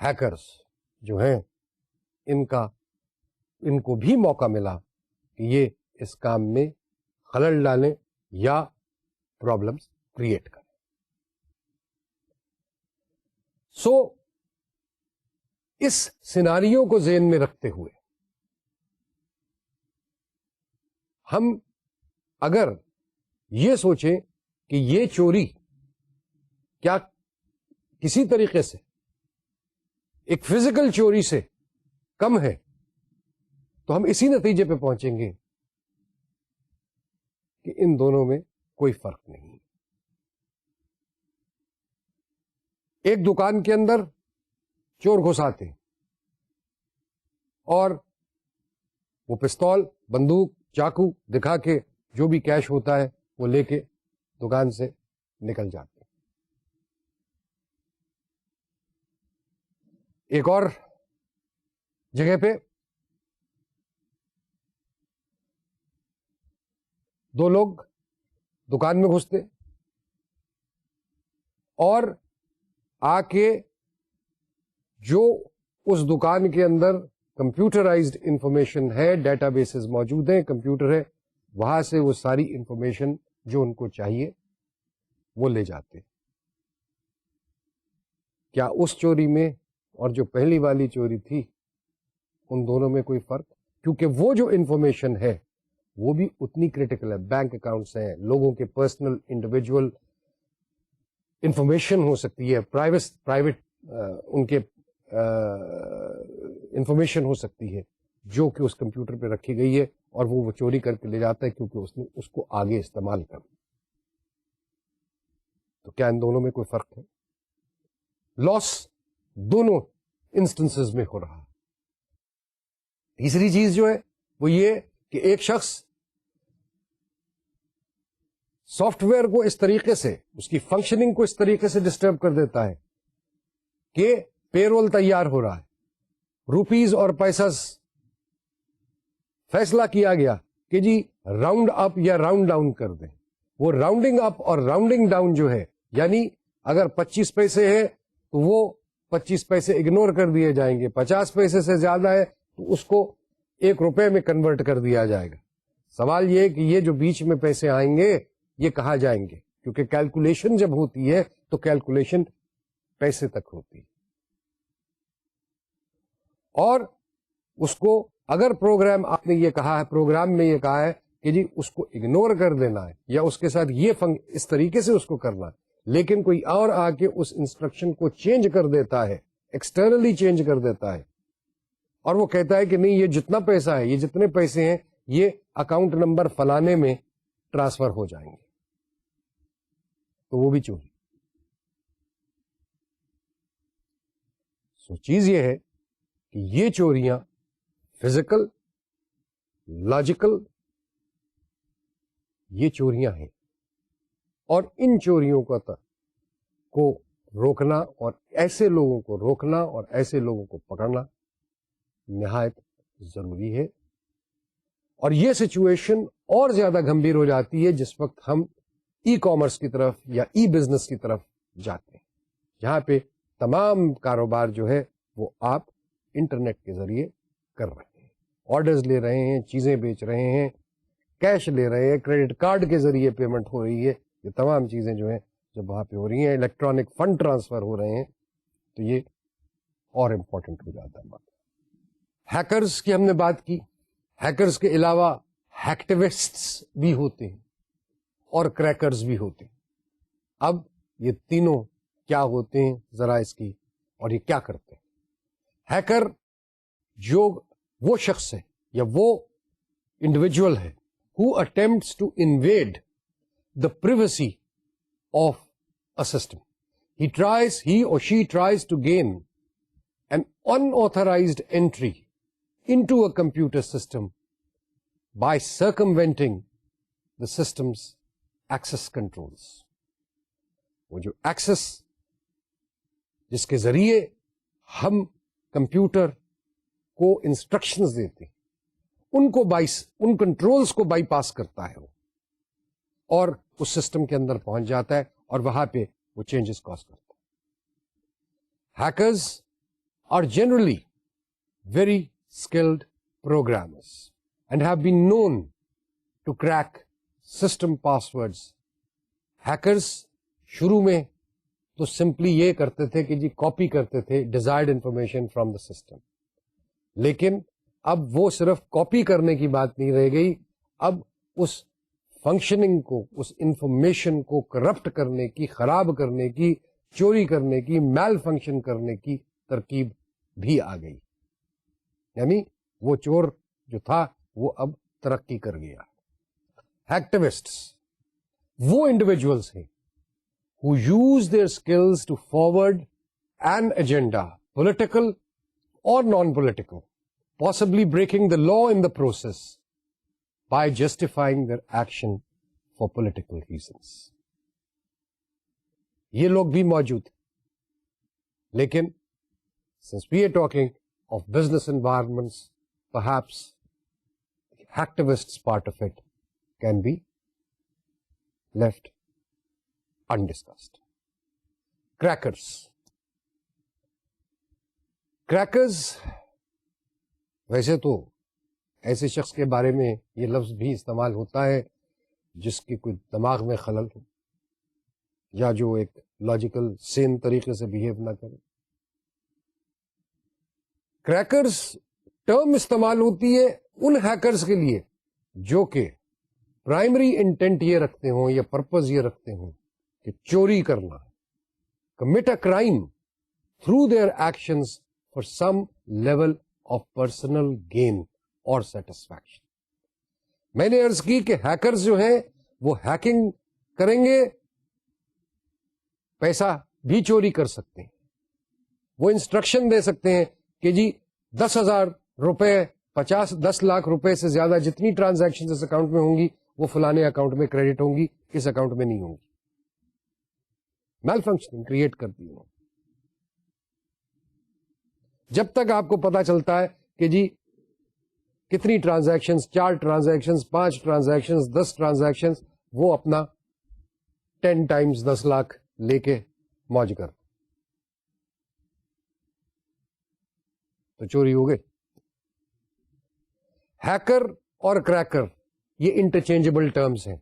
ہیکرز جو ہیں ان کو بھی موقع ملا کہ یہ اس کام میں خلل ڈالیں یا پرابلمس کریٹ کریں. سو اس سیناریو کو ذہن میں رکھتے ہوئے ہم اگر یہ سوچیں کہ یہ چوری کیا کسی طریقے سے ایک فزیکل چوری سے کم ہے، تو ہم اسی نتیجے پہ پہنچیں گے کہ ان دونوں میں کوئی فرق نہیں. ایک دکان کے اندر چور گھس آتے ہیں اور وہ پستول، بندوق، چاقو دکھا کے جو بھی کیش ہوتا ہے وہ لے کے دکان سے نکل جاتے ہیں. ایک اور جگہ پہ دو لوگ دکان میں گھستے اور آ کے جو اس دکان کے اندر کمپیوٹرائزڈ انفارمیشن ہے، ڈیٹا بیسز موجود ہیں، کمپیوٹر ہے، وہاں سے وہ ساری انفارمیشن جو ان کو چاہیے وہ لے جاتے. کیا اس چوری میں اور جو پہلی والی چوری تھی ان دونوں میں کوئی فرق؟ کیونکہ وہ جو انفارمیشن ہے وہ بھی اتنی کریٹیکل ہے. بینک اکاؤنٹس ہیں، لوگوں کے پرسنل انڈیویجول انفارمیشن ہو سکتی ہے، پرائیویٹ ان کے انفارمیشن ہو سکتی ہے جو کہ اس کمپیوٹر پہ رکھی گئی ہے اور وہ چوری کر کے لے جاتا ہے کیونکہ اس نے اس کو آگے استعمال کرنا. تو کیا ان دونوں میں کوئی فرق ہے؟ لاس دونوں انسٹنسز میں ہو رہا ہے. تیسری چیز جو ہے وہ یہ کہ ایک شخص سافٹ ویئر کو اس طریقے سے، اس کی فنکشننگ کو اس طریقے سے ڈسٹرب کر دیتا ہے کہ پے رول تیار ہو رہا ہے، روپیز اور پیسہ فیصلہ کیا گیا کہ جی راؤنڈ اپ یا راؤنڈ ڈاؤن کر دیں. وہ راؤنڈنگ اپ اور راؤنڈنگ ڈاؤن جو ہے، یعنی اگر 25 پیسے ہے تو وہ 25 پیسے اگنور کر دیے جائیں گے، 50 پیسے سے زیادہ ہے تو اس کو 1 روپے میں کنورٹ کر دیا جائے گا. سوال یہ کہ یہ جو بیچ میں پیسے آئیں گے یہ کہاں جائیں گے؟ کیونکہ کیلکولیشن جب ہوتی ہے تو کیلکولیشن پیسے تک ہوتی ہے، اور اس کو اگر پروگرام آپ نے یہ کہا ہے، پروگرام میں یہ کہا ہے کہ جی اس کو اگنور کر دینا ہے یا اس کے ساتھ یہ اس طریقے سے اس کو کرنا ہے، لیکن کوئی اور آ کے اس انسٹرکشن کو چینج کر دیتا ہے، ایکسٹرنلی چینج کر دیتا ہے، اور وہ کہتا ہے کہ نہیں یہ جتنا پیسہ ہے، یہ جتنے پیسے ہیں یہ اکاؤنٹ نمبر فلانے میں ٹرانسفر ہو جائیں گے، تو وہ بھی چوری. سو چیز یہ ہے کہ یہ چوریاں فزیکل، لاجیکل یہ چوریاں ہیں، اور ان چوریوں کو روکنا اور ایسے لوگوں کو روکنا اور ایسے لوگوں کو پکڑنا نہایت ضروری ہے. اور یہ سچویشن اور زیادہ گمبھیر ہو جاتی ہے جس وقت ہم ای کامرس کی طرف یا ای بزنس کی طرف جاتے ہیں، جہاں پہ تمام کاروبار جو ہے وہ آپ انٹرنیٹ کے ذریعے کر رہے ہیں، آرڈرز لے رہے ہیں، چیزیں بیچ رہے ہیں، کیش لے رہے ہیں، کریڈٹ کارڈ کے ذریعے پیمنٹ ہو رہی ہے. یہ تمام چیزیں جو ہیں جب وہاں پہ ہو رہی ہیں، الیکٹرانک فنڈ ٹرانسفر ہو رہے ہیں، تو یہ اور امپورٹنٹ ہو جاتا ہے. ہیکرز کی ہم نے بات کی. ہیکرز کے علاوہ ہیکٹیوسٹس بھی ہوتے ہیں اور کریکرز بھی ہوتے ہیں. اب یہ تینوں کیا ہوتے ہیں ذرا اس کی، اور یہ کیا کرتے ہیں؟ ہیکر جو وہ شخص ہے یا وہ انڈیویجول ہے who attempts to invade the privacy of a system. He or she tries to gain an unauthorized entry into a computer system by circumventing the system's access controls. وہ جو ایکسس جس کے ذریعے ہم کمپیوٹر کو instructions دیتے ہیں ان controls کو بائی پاس کرتا ہے وہ، اور اس سسٹم کے اندر پہنچ جاتا ہے اور وہاں پہ وہ چینجز کاز کرتا ہے. Hackers are generally very skilled programmers and have been known to crack system passwords. Hackers شروع میں تو سمپلی یہ کرتے تھے کہ جی کاپی کرتے تھے desired information from the system, لیکن اب وہ صرف کاپی کرنے کی بات نہیں رہ گئی، اب اس فنکشننگ کو, اس انفارمیشن کو کرپٹ کرنے کی, خراب کرنے کی, چوری کرنے کی, میل فنکشن کرنے کی ترکیب بھی آ گئی. یعنی وہ چور جو تھا وہ اب ترقی کر گیا. ایکٹیوسٹس وہ انڈیویجولس ہیں who use their skills to forward an agenda, political or non-political, possibly breaking the law in the process by justifying their action for political reasons. یہ لوگ بھی موجود ہیں. لیکن since we are talking of business environments, perhaps the activists part of it can be left undiscussed. Crackers. Crackers ویسے تو ایسے شخص کے بارے میں یہ لفظ بھی استعمال ہوتا ہے جس کی کوئی دماغ میں خلل ہو یا جو ایک لاجیکل سین طریقے سے بیہیو نہ کرے. کریکرز ٹرم استعمال ہوتی ہے ان ہیکرز کے لیے جو کہ پرائمری انٹینٹ یہ رکھتے ہوں یا پرپز یہ رکھتے ہوں کہ چوری کرنا, commit a crime through their actions for some level of personal gain اور سیٹسفیکشن. میں نے عرض کی کہ ہیکرز جو ہیں وہ ہیکنگ کریں گے, پیسہ بھی چوری کر سکتے ہیں. وہ انسٹرکشن دے سکتے ہیں کہ جی 10,000 روپے 10 لاکھ روپے سے زیادہ جتنی ٹرانزیکشن اس اکاؤنٹ میں ہوں گی وہ فلانے اکاؤنٹ میں کریڈٹ ہوں گی, اس اکاؤنٹ میں نہیں ہوں گی. میل فنکشن کریٹ کرتی ہوں. جب تک آپ کو پتا چلتا ہے کہ جی کتنی ٹرانزیکشنز, 4 ٹرانزیکشنز, 5 ٹرانزیکشنز, 10 ٹرانزیکشنز, وہ اپنا 10 ٹائمز 10 لاکھ لے کے موج کر, تو چوری ہو گئی. ہیکر اور کریکر یہ انٹرچینجبل ٹرمز ہیں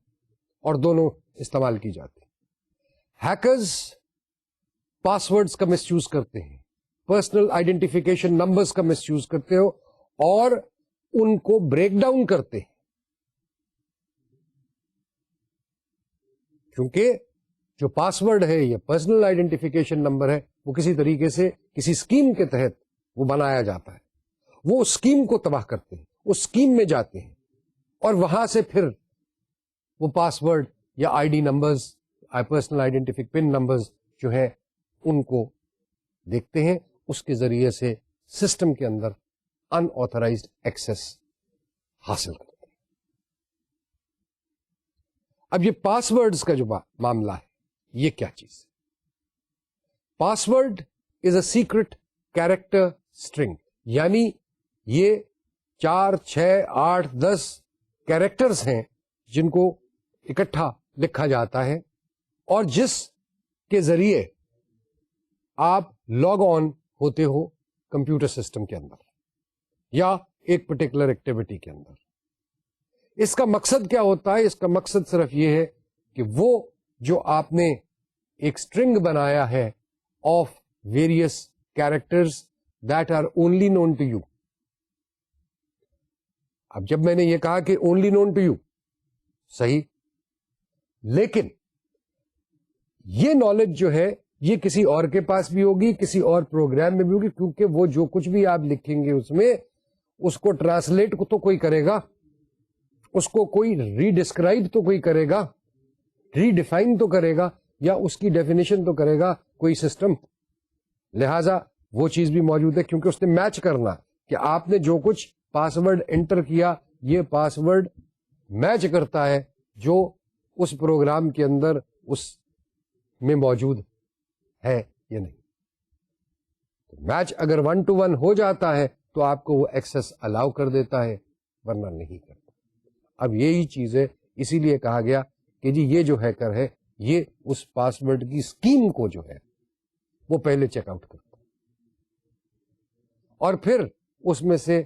اور دونوں استعمال کی جاتی ہیں. ہیکرز پاس ورڈز کا مس یوز کرتے ہیں, پرسنل آئیڈینٹیفیکیشن نمبرز کا مس یوز کرتے ہو اور ان کو بریک ڈاؤن کرتے ہیں, کیونکہ جو پاس ورڈ ہے یا پرسنل آئیڈینٹیفیکیشن نمبر ہے وہ کسی طریقے سے کسی اسکیم کے تحت وہ بنایا جاتا ہے. وہ اس اسکیم کو تباہ کرتے ہیں, اس اسکیم میں جاتے ہیں اور وہاں سے پھر وہ پاس ورڈ یا I D numbers, personal identification PIN numbers جو ہیں ان کو دیکھتے ہیں, اس کے ذریعے سے سسٹم کے اندر ان آتھرائزڈ ایکسس حاصل کرتے ہیں. اب یہ پاس ورڈز کا جو معاملہ ہے یہ کیا چیز ہے؟ Password is a secret character string, یعنی یہ 4, 6, 8, 10 کیریکٹرز ہیں جن کو اکٹھا لکھا جاتا ہے اور جس کے ذریعے آپ لاگ آن ہوتے ہو کمپیوٹر سسٹم کے اندر یا ایک پرٹیکولر ایکٹیویٹی کے اندر. اس کا مقصد کیا ہوتا ہے؟ اس کا مقصد صرف یہ ہے کہ وہ جو آپ نے ایک اسٹرنگ بنایا ہے of various characters that are only known to you. اب جب میں نے یہ کہا کہ اونلی نون ٹو یو, صحیح, لیکن یہ نالج جو ہے یہ کسی اور کے پاس بھی ہوگی, کسی اور پروگرام میں بھی ہوگی, کیونکہ وہ جو کچھ بھی آپ لکھیں گے اس میں اس کو ٹرانسلیٹ کو تو کوئی کرے گا, اس کو کوئی ری ڈسکرائب تو کوئی کرے گا, ری ڈیفائن تو کرے گا, یا اس کی ڈیفینیشن تو کرے گا کوئی سسٹم. لہذا وہ چیز بھی موجود ہے کیونکہ اس نے میچ کرنا کہ آپ نے جو کچھ پاسورڈ انٹر کیا یہ پاسورڈ میچ کرتا ہے جو اس پروگرام کے اندر اس میں موجود ہے یا نہیں. میچ اگر 1 to 1 ہو جاتا ہے تو آپ کو وہ ایکسس الاؤ کر دیتا ہے, ورنہ نہیں کرتا. اب یہی چیز ہے, اسی لیے کہا گیا کہ جی یہ جو ہیکر ہے یہ اس پاسورڈ کی اسکیم کو جو ہے وہ پہلے چیک آؤٹ کرتا ہے اور پھر اس میں سے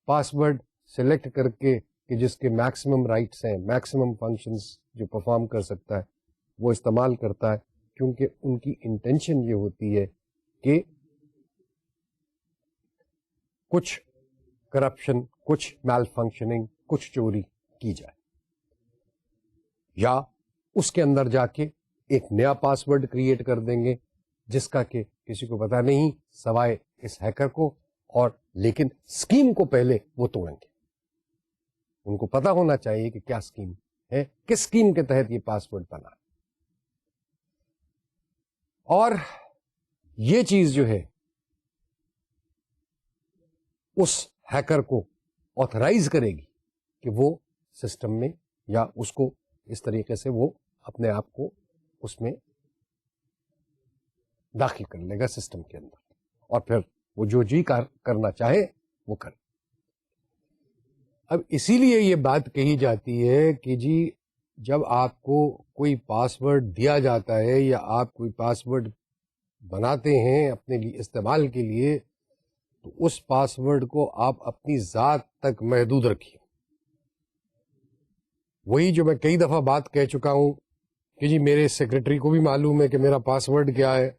پاسورڈ سلیکٹ کر کے کہ جس کے میکسیمم رائٹس ہیں, میکسیمم فنکشنز جو پرفارم کر سکتا ہے وہ استعمال کرتا ہے, کیونکہ ان کی انٹینشن یہ ہوتی ہے کہ کچھ کرپشن, کچھ میل فنکشننگ, کچھ چوری کی جائے. یا اس کے اندر جا کے ایک نیا پاسورڈ کریٹ کر دیں گے جس کا کہ کسی کو پتا نہیں سوائے اس ہیکر کو، اور لیکن اسکیم کو پہلے وہ توڑیں گے. ان کو پتا ہونا چاہیے کہ کیا اسکیم ہے، کس اسکیم کے تحت یہ پاسورڈ بنا. اور یہ چیز جو ہے اس ہیکر کو آتھرائز کرے گی کہ وہ سسٹم میں یا اس کو اس طریقے سے وہ اپنے آپ کو اس میں داخل کر لے گا سسٹم کے اندر، اور پھر وہ جو کرنا چاہے وہ کرے. اب اسی لیے یہ بات کہی جاتی ہے کہ جی جب آپ کو کوئی پاسورڈ دیا جاتا ہے یا آپ کوئی پاسورڈ بناتے ہیں اپنے لیے استعمال کے لیے، تو اس پاسورڈ کو آپ اپنی ذات تک محدود رکھیے. وہی جو میں کئی دفعہ بات کہہ چکا ہوں کہ جی میرے سیکرٹری کو بھی معلوم ہے کہ میرا پاسورڈ کیا ہے،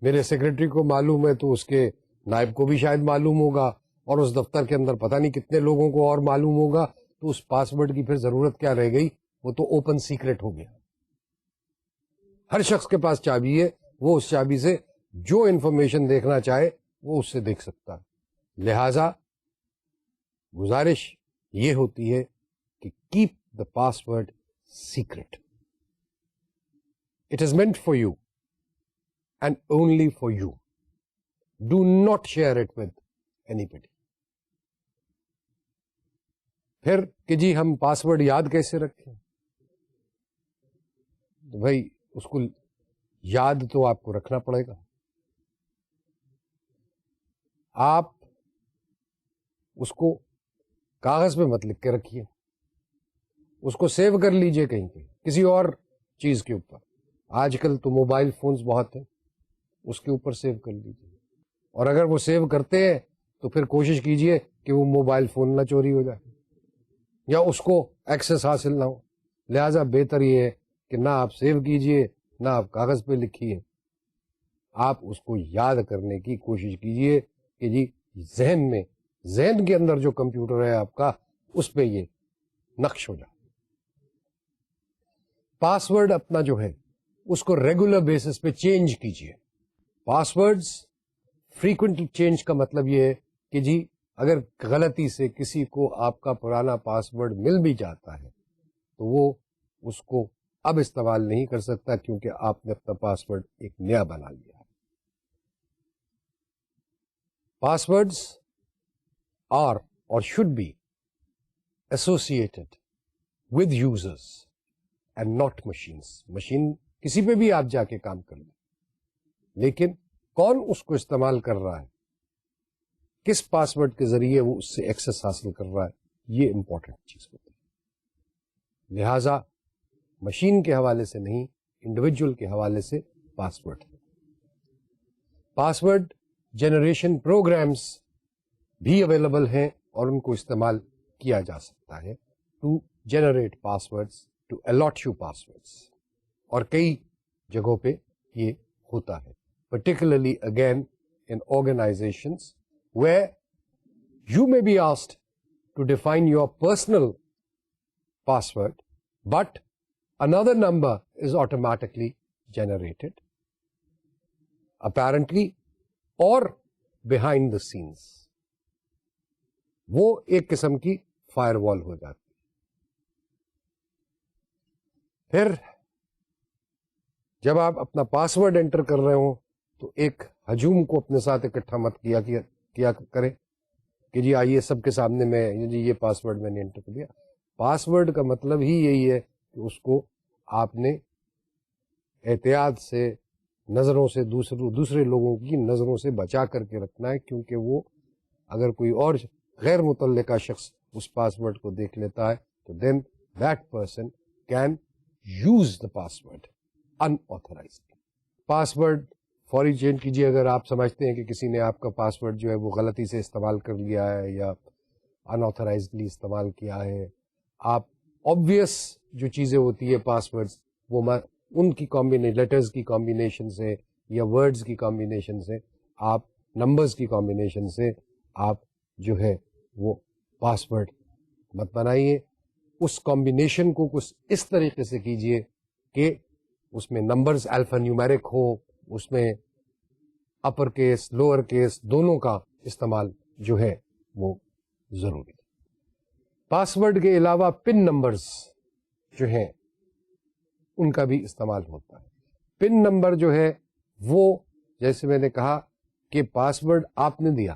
میرے سیکرٹری کو معلوم ہے تو اس کے نائب کو بھی شاید معلوم ہوگا، اور اس دفتر کے اندر پتہ نہیں کتنے لوگوں کو اور معلوم ہوگا. تو اس پاسورڈ کی پھر ضرورت کیا رہ گئی؟ وہ تو اوپن سیکرٹ ہو گیا. ہر شخص کے پاس چابی ہے، وہ اس چابی سے جو انفارمیشن دیکھنا چاہے وہ اس سے دیکھ سکتا ہے. لہذا گزارش یہ ہوتی ہے کہ keep the password secret. It is meant for you and only for you. Do not share it with anybody. پھر کہ جی ہم پاسورڈ یاد کیسے رکھیں؟ تو بھائی اس کو یاد تو آپ کو رکھنا پڑے گا. آپ اس کو کاغذ پہ مت لکھ کے رکھیے، اس کو سیو کر لیجئے کہیں پہ کسی اور چیز کے اوپر. آج کل تو موبائل فونز بہت ہیں، اس کے اوپر سیو کر لیجئے. اور اگر وہ سیو کرتے ہیں تو پھر کوشش کیجئے کہ وہ موبائل فون نہ چوری ہو جائے یا اس کو ایکسس حاصل نہ ہو. لہذا بہتر یہ ہے کہ نہ آپ سیو کیجئے نہ آپ کاغذ پہ لکھیے. آپ اس کو یاد کرنے کی کوشش کیجئے کہ جی ذہن کے اندر جو کمپیوٹر ہے آپ کا اس پہ یہ نقش ہو جائے. پاسورڈ اپنا جو ہے اس کو ریگولر بیسس پہ چینج کیجئے. پاسورڈز فریکوینٹ چینج کا مطلب یہ ہے کہ جی اگر غلطی سے کسی کو آپ کا پرانا پاسورڈ مل بھی جاتا ہے تو وہ اس کو اب استعمال نہیں کر سکتا کیونکہ آپ نے اپنا پاسورڈ ایک نیا بنا لیا ہے. Passwords are or should be associated with users and not machines. Machine کسی پہ بھی آپ جا کے کام کر لیں، لیکن کون اس کو استعمال کر رہا ہے، کس پاسورڈ کے ذریعے وہ اس سے ایکسس حاصل کر رہا ہے، یہ امپورٹنٹ چیز ہوتی ہے. لہذا مشین کے حوالے سے نہیں، انڈیویجول کے حوالے سے پاسورڈ. پاسورڈ جنریشن پروگرامز بھی اویلیبل ہیں اور ان کو استعمال کیا جا سکتا ہے to generate passwords, to allot you passwords. اور کئی جگہوں پہ یہ ہوتا ہے، particularly again in organizations where you may be asked to define your personal password, but another number is automatically generated, apparently or behind the scenes. وہ ایک قسم کی فائر وال ہو جاتی. پھر جب آپ اپنا پاسورڈ انٹر کر رہے ہوں تو ایک ہجوم کو اپنے ساتھ اکٹھا مت کیا کرے کہ جی آئیے سب کے سامنے میں جی یہ پاسورڈ میں نے انٹر کر دیا. پاسورڈ کا مطلب ہی یہی ہے کہ اس کو آپ نے احتیاط سے نظروں سے دوسرے لوگوں کی نظروں سے بچا کر کے رکھنا ہے، کیونکہ وہ اگر کوئی اور غیر متعلقہ شخص اس پاسورڈ کو دیکھ لیتا ہے تو then that person can use the password unauthorized. Password فوری چینج کیجیے اگر آپ سمجھتے ہیں کہ کسی نے آپ کا پاسورڈ جو ہے وہ غلطی سے استعمال کر لیا ہے یا انآتھرائزڈلی استعمال کیا ہے. آپ آبویس جو چیزیں ہوتی ہے پاسورڈز وہ ان کی لیٹرز کی کمبینیشن سے یا ورڈز کی کمبینیشن سے، آپ نمبرز کی کمبینیشن سے آپ جو ہے وہ پاسورڈ مت بنائیے. اس کمبینیشن کو کچھ اس طریقے سے کیجئے کہ اس میں نمبرز الفا نیومیرک ہو, اس میں اپر کیس لوور کیس دونوں کا استعمال جو ہے وہ ضروری ہے. پاسورڈ کے علاوہ پن نمبرز جو ہیں ان کا بھی استعمال ہوتا ہے. پن نمبر جو ہے وہ جیسے میں نے کہا کہ پاسورڈ آپ نے دیا,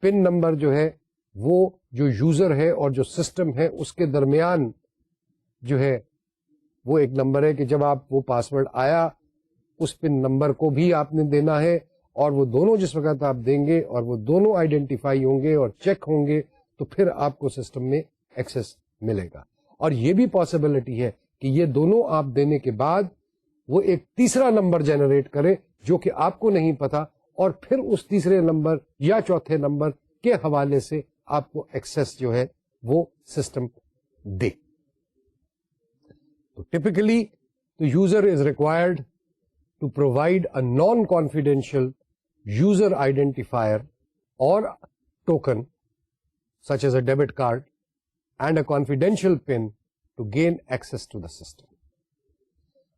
پن نمبر جو ہے وہ جو یوزر ہے اور جو سسٹم ہے اس کے درمیان جو ہے وہ ایک نمبر ہے کہ جب آپ وہ پاسورڈ آیا اس پن نمبر کو بھی آپ نے دینا ہے, اور وہ دونوں جس وقت آپ دیں گے اور وہ دونوں آئیڈینٹیفائی ہوں گے اور چیک ہوں گے تو پھر آپ کو سسٹم میں ایکسس ملے گا. اور یہ بھی پاسبلٹی ہے کہ یہ دونوں آپ دینے کے بعد وہ ایک تیسرا نمبر جنریٹ کرے جو کہ آپ کو نہیں پتا, اور پھر اس تیسرے نمبر یا چوتھے نمبر کے حوالے سے آپ کو ایکسس جو ہے وہ سسٹم دے. تو typically the user is required to provide a non-confidential user identifier or token such as a debit card and a confidential PIN to gain access to the system.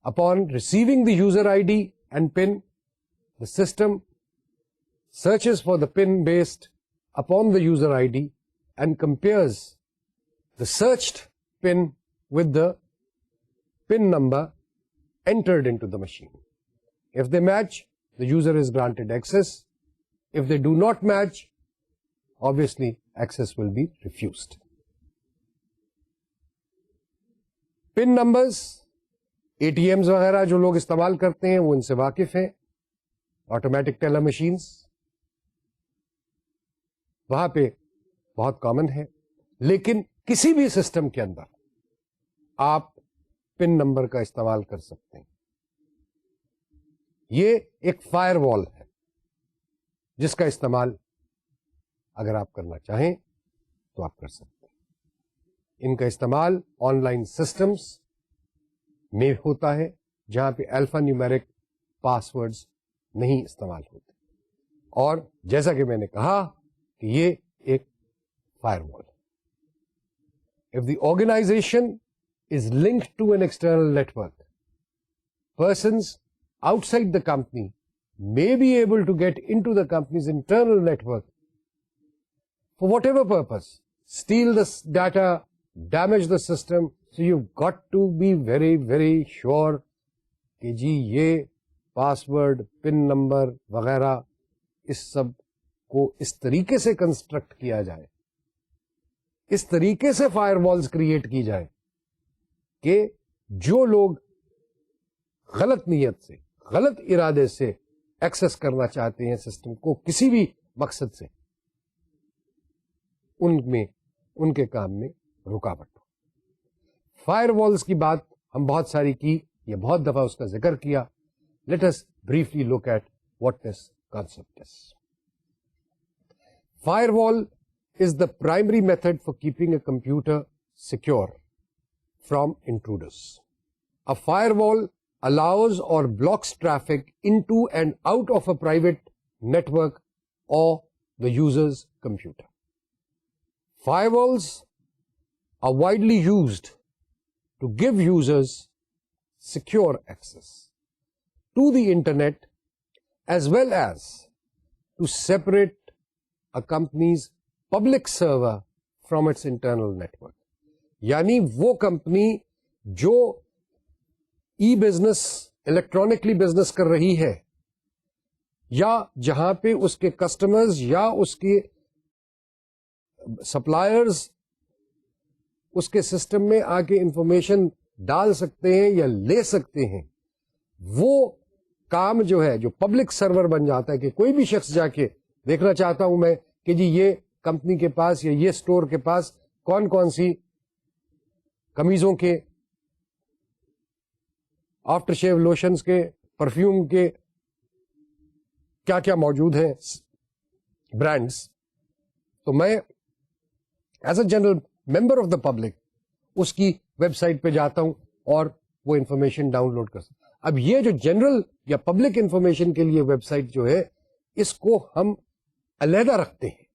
Upon receiving the user ID and PIN, the system searches for the PIN based upon the user ID and compares the searched PIN with the PIN number entered into the machine. If they match, the user is granted access. If they do not match, obviously access will be refused. PIN numbers, ATMs وغیرہ جو لوگ استعمال کرتے ہیں وہ ان سے واقف ہیں. آٹومیٹک ٹیلر مشینز وہاں پہ بہت کامن ہے, لیکن کسی بھی سسٹم کے اندر آپ پن نمبر کا استعمال کر سکتے ہیں. یہ ایک فائر وال ہے جس کا استعمال اگر آپ کرنا چاہیں تو آپ کر سکتے ہیں. ان کا استعمال آن لائن سسٹمز میں ہوتا ہے جہاں پہ الفا نیومیرک پاسورڈز نہیں استعمال ہوتے, اور جیسا کہ میں نے کہا کہ یہ ایک فائر وال ہے. If the organization is linked to an external network, persons outside the company may be able to get into the company's internal network for whatever purpose, steal the data, damage the system. So you've got to be very, very sure کہ جی یہ password, pin number وغیرہ اس سب کو اس طریقے سے construct کیا جائے, اس طریقے سے فائر والز کریٹ کی جائے کہ جو لوگ غلط نیت سے, غلط ارادے سے ایکسس کرنا چاہتے ہیں سسٹم کو کسی بھی مقصد سے, ان کے کام میں رکاوٹ ہو. فائر والز کی بات ہم بہت ساری کی, یہ بہت دفعہ اس کا ذکر کیا. Let us briefly look at what this concept is. Firewall is the primary method for keeping a computer secure from intruders. A firewall allows or blocks traffic into and out of a private network or the user's computer. Firewalls are widely used to give users secure access to the internet as well as to separate a company's public server from its internal network. یعنی وہ company جو e business, electronically business کر رہی ہے, یا جہاں پہ اس کے کسٹمرز یا اس کے سپلائرز اس کے سسٹم میں آ کے انفارمیشن ڈال سکتے ہیں یا لے سکتے ہیں, وہ کام جو ہے جو پبلک سرور بن جاتا ہے کہ کوئی بھی شخص جا کے دیکھنا چاہتا ہوں میں کہ جی یہ کمپنی کے پاس یا یہ اسٹور کے پاس کون کون سی قمیضوں کے, آفٹر شیو لوشنز کے, پرفیوم کے کیا کیا موجود ہیں برانڈز, تو میں as a general member of the public اس کی ویب سائٹ پہ جاتا ہوں اور وہ انفارمیشن ڈاؤن لوڈ کر سکتا. اب یہ جو جنرل یا پبلک انفارمیشن کے لیے ویب سائٹ جو ہے اس کو ہم علیحدہ رکھتے ہیں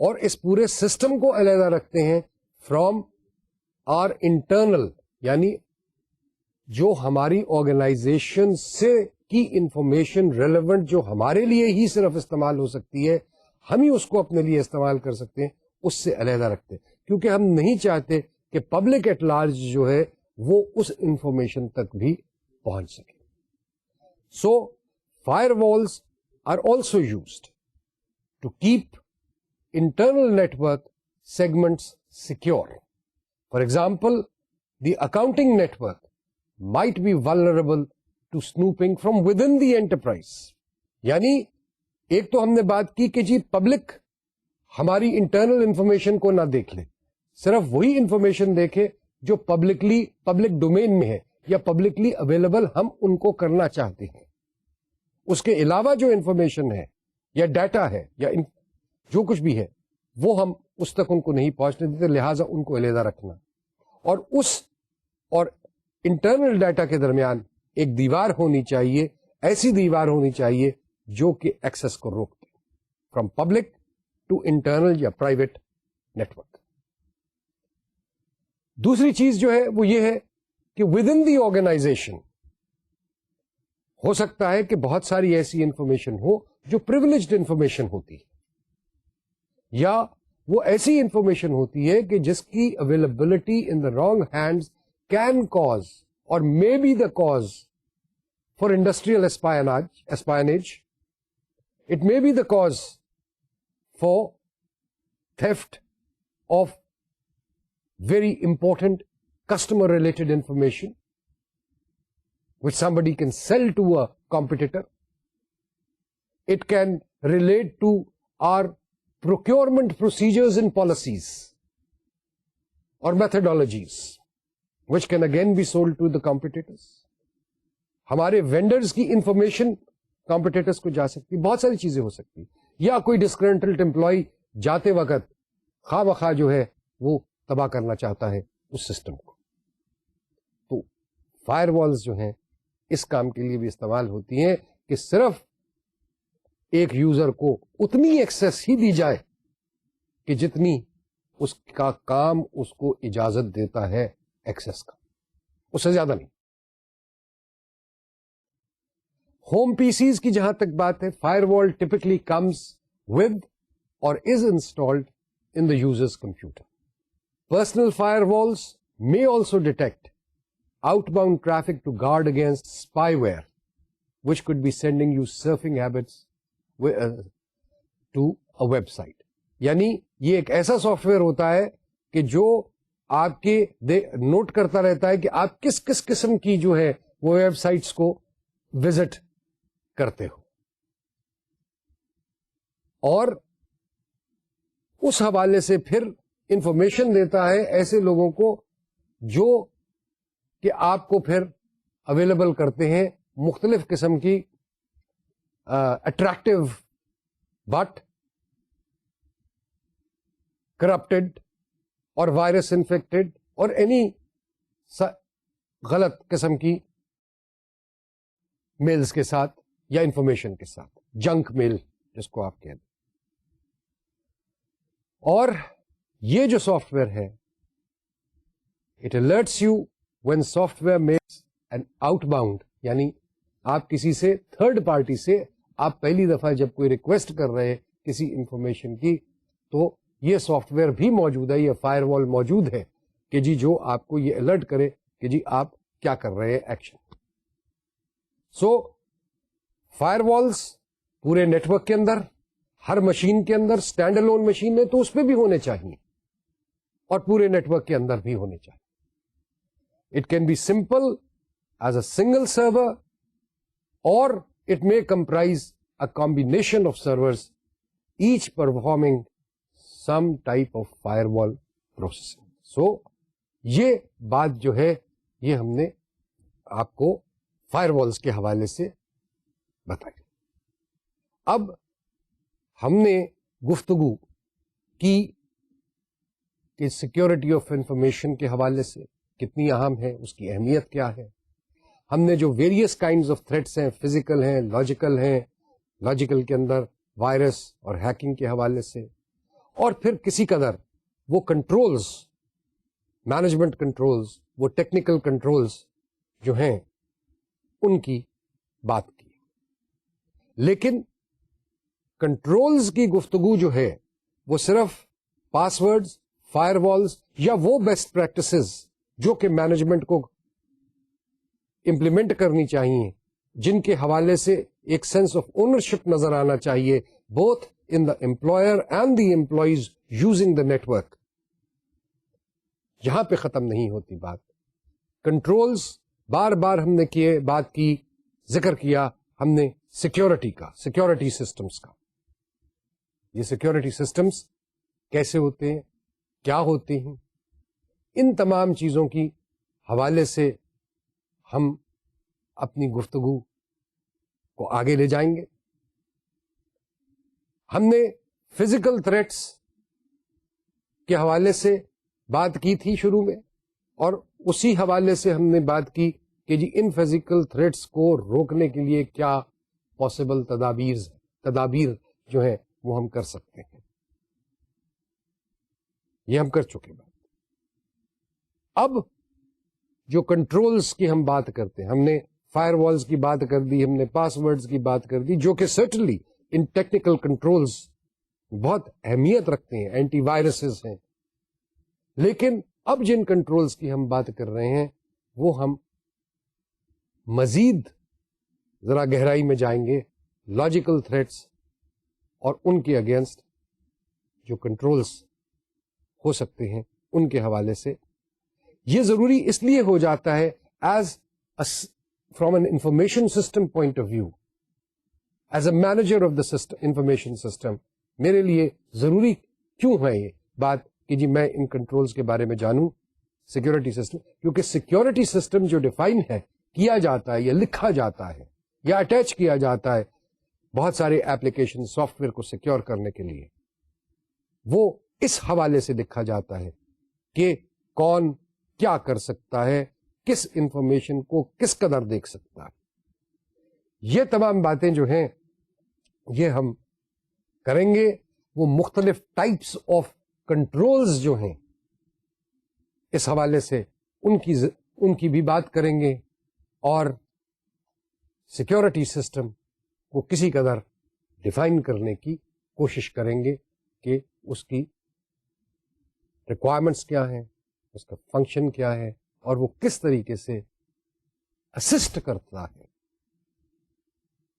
اور اس پورے سسٹم کو علیحدہ رکھتے ہیں فرام آر انٹرنل، یعنی جو ہماری آرگنائزیشن سے کی انفارمیشن ریلیونٹ جو ہمارے لیے ہی صرف استعمال ہو سکتی ہے، ہم ہی اس کو اپنے لیے استعمال کر سکتے ہیں، اس سے علیحدہ رکھتے ہیں، کیونکہ ہم نہیں چاہتے کہ پبلک ایٹ لارج جو ہے وہ اس انفارمیشن تک بھی پہنچ سکے. So firewalls are also used to keep internal network segments secure. For example, the accounting network might be vulnerable to snooping from within the enterprise. یعنی ایک تو ہم نے بات کی کہ جی پبلک ہماری انٹرنل انفارمیشن کو نہ دیکھ لے، صرف وہی انفارمیشن دیکھے جو پبلک ڈومین میں ہے یا پبلکلی اویلیبل ہم ان کو کرنا چاہتے ہیں. اس کے علاوہ جو انفارمیشن ہے یا ڈیٹا ہے یا جو کچھ بھی ہے وہ ہم اس تک ان کو نہیں پہنچنے دیتے، لہٰذا ان کو علیحدہ رکھنا. اور انٹرنل ڈیٹا کے درمیان ایک دیوار ہونی چاہیے، ایسی دیوار ہونی چاہیے جو کہ ایکسس کو روکتے، فرام پبلک ٹو انٹرنل یا پرائیویٹ نیٹورک. دوسری چیز جو ہے وہ یہ ہے کہ ود ان دی آرگنائزیشن ہو سکتا ہے کہ بہت ساری ایسی انفارمیشن ہو جو پریویلیجڈ انفارمیشن ہوتی ہے، یا وہ ایسی انفارمیشن ہوتی ہے کہ جس کی availability in the wrong hands can cause or may be the cause for industrial espionage. It may be the cause for theft of very important customer related information which somebody can sell to a competitor. It can relate to our procurement procedures and policies or methodologies which can again be sold to the competitors. ہمارے vendors کی information competitors کو جا سکتی، بہت ساری چیزیں ہو سکتی، یا کوئی ڈسگرنٹلڈ امپلائی جاتے وقت خواہ بخواہ جو ہے وہ تباہ کرنا چاہتا ہے اس سسٹم کو. تو فائر والز جو ہیں اس کام کے لیے بھی استعمال ہوتی ہیں کہ صرف ایک یوزر کو اتنی ایکسس ہی دی جائے کہ جتنی اس کا کام اس کو اجازت دیتا ہے ایکسس کا، اس سے زیادہ نہیں. ہوم پی سیز کی جہاں تک بات ہے، فائر وال typically comes with or is installed in the users computer. Personal firewalls may also detect outbound traffic to guard against spyware, which could be sending you surfing habits to a website. یعنی یہ ایک ایسا soft where ہوتا ہے کہ جو آپ کے نوٹ کرتا رہتا ہے کہ آپ کس کس قسم کی جو ہے وہ ویب سائٹس کو وزٹ کرتے ہو، اور اس حوالے سے پھر انفارمیشن دیتا ہے ایسے لوگوں کو جو کہ آپ کو پھر اویلیبل کرتے ہیں مختلف قسم کی اٹریکٹیو بٹ کرپٹڈ اور وائرس انفیکٹڈ اور اینی غلط قسم کی میلز کے ساتھ یا انفارمیشن کے ساتھ، جنک میل جس کو آپ کہہ دیں. اور یہ جو سافٹ ویئر ہے it alerts you when soft where makes an out bound, یعنی آپ کسی سے تھرڈ پارٹی سے آپ پہلی دفعہ جب کوئی ریکویسٹ کر رہے ہیں کسی انفارمیشن کی، تو یہ سافٹ ویئر بھی موجود ہے، یہ فائر وال موجود ہے کہ جی جو آپ کو یہ الرٹ کرے کہ جی آپ کیا کر رہے ہیں ایکشن. سو فائر والز پورے نیٹورک کے اندر، ہر مشین کے اندر، اسٹینڈ الون مشین ہے تو اس پہ بھی ہونے چاہیے اور پورے نیٹورک کے اندر بھی ہونے چاہیے. It can be simple as a single server or it may comprise a combination of servers each performing some type of firewall processing. So یہ بات جو ہے یہ ہم نے آپ کو فائر والز کے حوالے سے بتائی. اب ہم نے گفتگو کی کہ سیکورٹی آف انفارمیشن کے حوالے سے کتنی اہم ہے، اس کی اہمیت کیا ہے. ہم نے جو ویریس کائنڈز آف تھریٹس ہیں، فزیکل ہیں، لاجیکل ہیں، لاجیکل کے اندر وائرس اور ہیکنگ کے حوالے سے، اور پھر کسی قدر وہ کنٹرولز مینجمنٹ کنٹرولز، وہ ٹیکنیکل کنٹرولز جو ہیں ان کی بات کی، لیکن کنٹرولز کی گفتگو جو ہے وہ صرف پاس ورڈز، فائر والز یا وہ بیسٹ پریکٹسز جو کہ مینجمنٹ کو امپلیمنٹ کرنی چاہیے، جن کے حوالے سے ایک سینس آف اونرشپ نظر آنا چاہیے both in the employer and the employees using the network, یہاں پہ ختم نہیں ہوتی بات. کنٹرولز بار بار ہم نے بات کی، ذکر کیا ہم نے سیکیورٹی کا، سیکیورٹی سسٹمز کا. یہ سیکیورٹی سسٹمز کیسے ہوتے ہیں، کیا ہوتے ہیں، ان تمام چیزوں کی حوالے سے ہم اپنی گفتگو کو آگے لے جائیں گے. ہم نے فزیکل تھریٹس کے حوالے سے بات کی تھی شروع میں، اور اسی حوالے سے ہم نے بات کی کہ جی ان فزیکل تھریٹس کو روکنے کے لیے کیا پاسبل تدابیر جو ہیں وہ ہم کر سکتے ہیں. یہ ہم کر چکے بات. اب جو کنٹرولز کی ہم بات کرتے ہیں، ہم نے فائر والز کی بات کر دی، ہم نے پاس ورڈز کی بات کر دی، جو کہ سرٹنلی ان ٹیکنیکل کنٹرولز بہت اہمیت رکھتے ہیں، اینٹی وائرسز ہیں. لیکن اب جن کنٹرولز کی ہم بات کر رہے ہیں وہ ہم مزید ذرا گہرائی میں جائیں گے. لاجیکل تھریٹس اور ان کے اگینسٹ جو کنٹرولز ہو سکتے ہیں ان کے حوالے سے. یہ ضروری اس لیے ہو جاتا ہے as from an information system point of view, as a manager of the information system میرے لیے ضروری کیوں ہے یہ بات کہ جی میں ان کنٹرولز کے بارے میں جانوں سیکورٹی سسٹم، کیونکہ سیکورٹی سسٹم جو ڈیفائن ہے، کیا جاتا ہے یا لکھا جاتا ہے یا اٹیچ کیا جاتا ہے بہت سارے ایپلیکیشن سافٹ ویئر کو سیکیور کرنے کے لیے، وہ اس حوالے سے لکھا جاتا ہے کہ کون کیا کر سکتا ہے، کس انفارمیشن کو کس قدر دیکھ سکتا ہے. یہ تمام باتیں جو ہیں یہ ہم کریں گے. وہ مختلف ٹائپس آف کنٹرولز جو ہیں اس حوالے سے ان کی بھی بات کریں گے، اور سیکورٹی سسٹم کو کسی قدر ڈیفائن کرنے کی کوشش کریں گے کہ اس کی ریکوائرمنٹس کیا ہیں، اس کا فنکشن کیا ہے، اور وہ کس طریقے سے اسسٹ کرتا ہے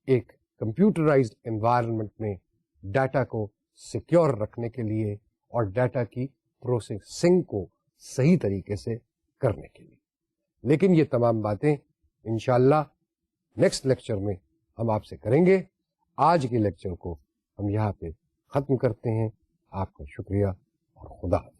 ایک کمپیوٹرائزڈ انوائرمنٹ میں ڈیٹا کو سیکیور رکھنے کے لیے اور ڈیٹا کی پروسیسنگ کو صحیح طریقے سے کرنے کے لیے. لیکن یہ تمام باتیں انشاءاللہ نیکسٹ لیکچر میں ہم آپ سے کریں گے. آج کے لیکچر کو ہم یہاں پہ ختم کرتے ہیں. آپ کا شکریہ اور خدا حافظ.